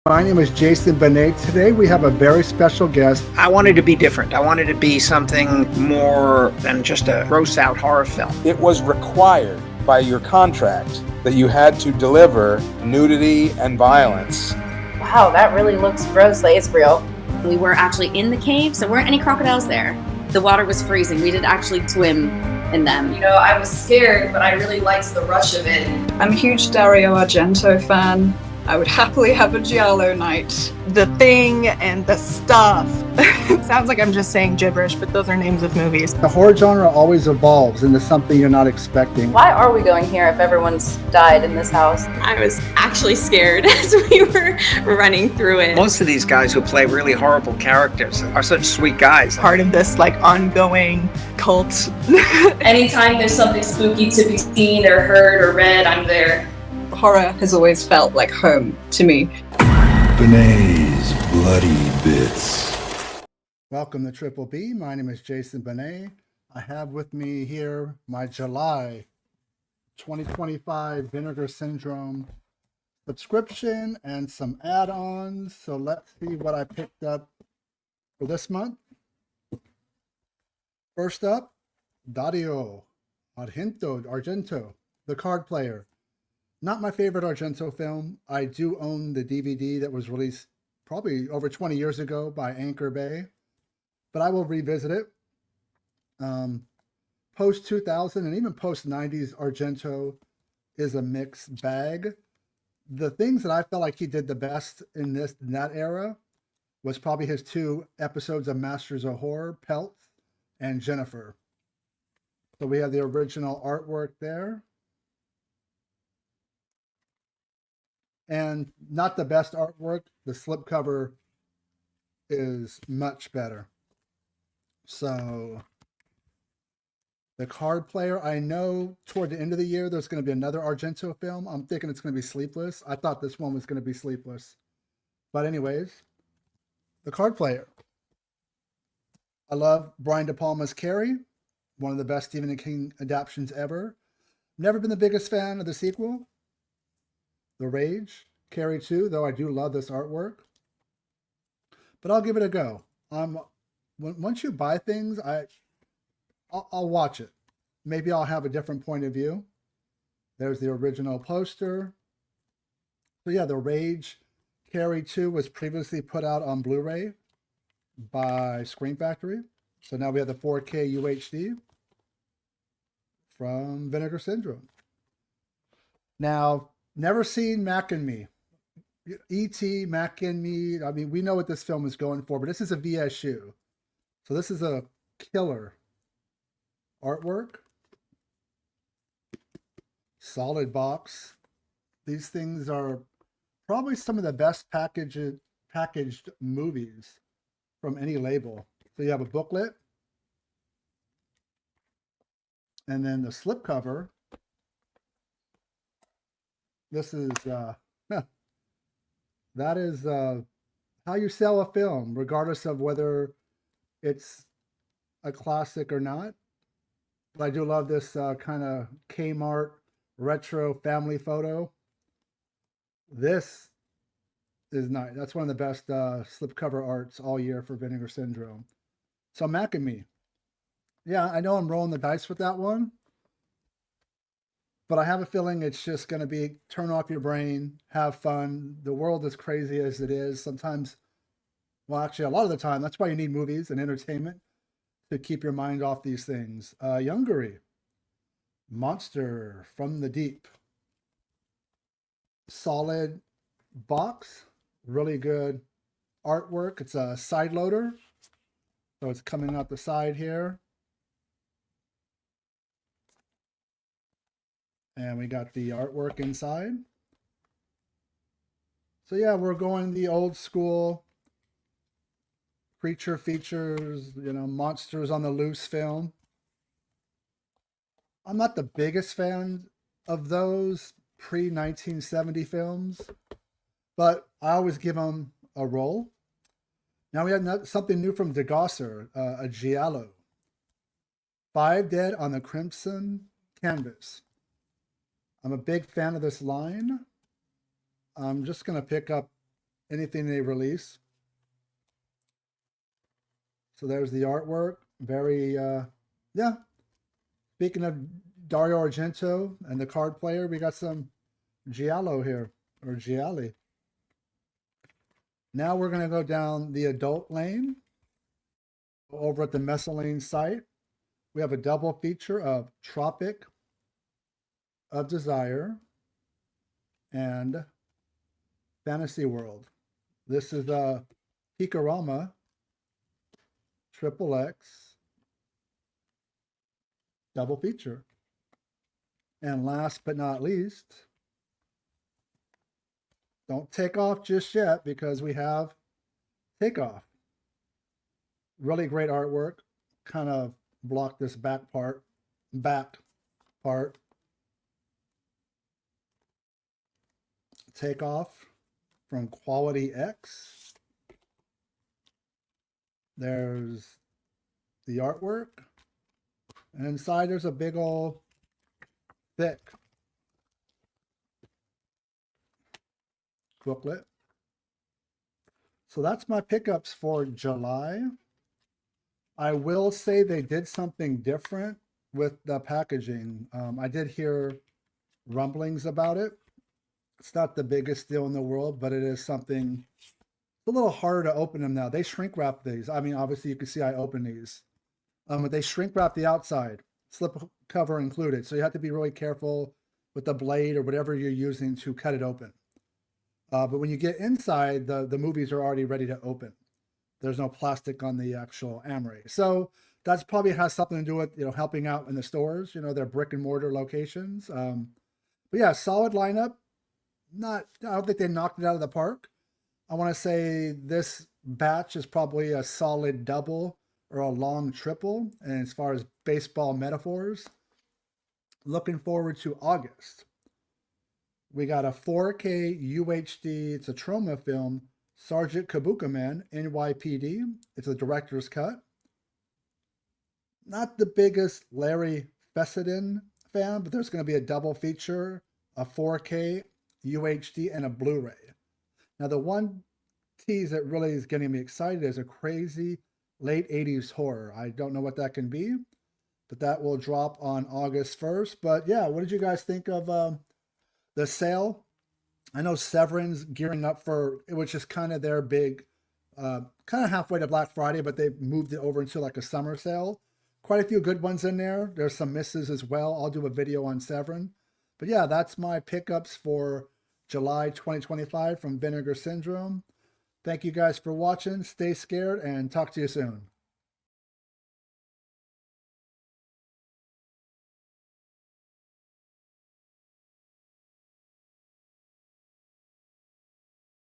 My name is Jason Benet. Today we have a very special guest. I wanted to be different. I wanted to be something more than just a gross out horror film. It was required by your contract that you had to deliver nudity and violence. Wow, that really looks gross. Like, it's real. We were actually in the cave, so there weren't any crocodiles there. The water was freezing. We didn't actually swim in them. You know, I was scared, but I really liked the rush of it. I'm a huge Dario Argento fan. I would happily have a giallo night. The Thing and The Stuff. It sounds like I'm just saying gibberish, but those are names of movies. The horror genre always evolves into something you're not expecting. Why are we going here if everyone's died in this house? I was actually scared as we were running through it. Most of these guys who play really horrible characters are such sweet guys. Part of this ongoing cult. Anytime there's something spooky to be seen or heard or read, I'm there. Horror has always felt like home to me. Benet's Bloody Bits. Welcome to Triple B. My name is Jason Benet. I have with me here my July 2025 Vinegar Syndrome subscription and some add-ons. So let's see what I picked up for this month. First up, Dario Argento, The Card Player. Not my favorite Argento film. I do own the DVD that was released probably over 20 years ago by Anchor Bay, but I will revisit it. Post 2000 and even post 90s Argento is a mixed bag. The things that I felt like he did the best in that era was probably his two episodes of Masters of Horror, Pelts and Jennifer. So we have the original artwork there. And not the best artwork. The slipcover is much better. So The Card Player, I know toward the end of the year there's going to be another Argento film. I'm thinking it's going to be Sleepless. I thought this one was going to be Sleepless. But anyways, The Card Player. I love Brian De Palma's Carrie, one of the best Stephen King adaptations ever. Never been the biggest fan of the sequel, The Rage, Carrie 2, though I do love this artwork. But I'll give it a go. Once you buy things, I'll watch it. Maybe I'll have a different point of view. There's the original poster. So yeah, The Rage, Carrie 2 was previously put out on Blu-ray by Screen Factory. So now we have the 4K UHD from Vinegar Syndrome. Now, never seen Mac and Me. E.T., Mac and Me. I mean, we know what this film is going for, but this is a VSU. So this is a killer artwork. Solid box. These things are probably some of the best packaged movies from any label. So you have a booklet. And then the slipcover. This is that is how you sell a film, regardless of whether it's a classic or not. But I do love this kind of Kmart retro family photo. This is nice. That's one of the best slipcover arts all year for Vinegar Syndrome. So Mac and Me. Yeah, I know I'm rolling the dice with that one. But I have a feeling it's just going to be turn off your brain, have fun. The world is crazy as it is. Sometimes, well, actually, a lot of the time, that's why you need movies and entertainment to keep your mind off these things. Youngary, Monster from the Deep. Solid box, really good artwork. It's a side loader. So it's coming out the side here. And we got the artwork inside. So yeah, we're going the old school creature features, monsters on the loose film. I'm not the biggest fan of those pre-1970 films, but I always give them a roll. Now we have something new from DeGosser, a giallo. 5 Dead on the Crimson Canvas. I'm a big fan of this line. I'm just going to pick up anything they release. So there's the artwork. Very, yeah. Speaking of Dario Argento and the card player, we got some Giallo here, or Gialli. Now we're going to go down the adult lane. Over at the Mescaline site, we have a double feature of Tropic of Desire and Fantasy World. This is a Picorama XXX double feature. And last but not least, don't take off just yet because we have Takeoff. Really great artwork. Kind of block this back part. Takeoff from Quality X. There's the artwork. And inside there's a big old thick booklet. So that's my pickups for July. I will say they did something different with the packaging. I did hear rumblings about it. It's not the biggest deal in the world, but it is something. It's a little harder to open them now. They shrink wrap these. I mean, obviously you can see I open these. But they shrink wrap the outside, slip cover included. So you have to be really careful with the blade or whatever you're using to cut it open. But when you get inside, the movies are already ready to open. There's no plastic on the actual Amray. So that's probably has something to do with, helping out in the stores, their brick and mortar locations. But yeah, solid lineup. I don't think they knocked it out of the park. I want to say this batch is probably a solid double or a long triple. And as far as baseball metaphors, looking forward to August. We got a 4K UHD, it's a Troma film, Sergeant Kabuka Man, NYPD. It's a director's cut. Not the biggest Larry Fessenden fan, but there's going to be a double feature, a 4K UHD, and a Blu-ray. Now, the one tease that really is getting me excited is a crazy late 80s horror. I don't know what that can be, but that will drop on August 1st. But yeah, what did you guys think of the sale? I know Severin's gearing up for, it was just kind of their big, kind of halfway to Black Friday, but they moved it over into like a summer sale. Quite a few good ones in there. There's some misses as well. I'll do a video on Severin. But yeah, that's my pickups for July 2025 from Vinegar Syndrome. Thank you guys for watching. Stay scared and talk to you soon.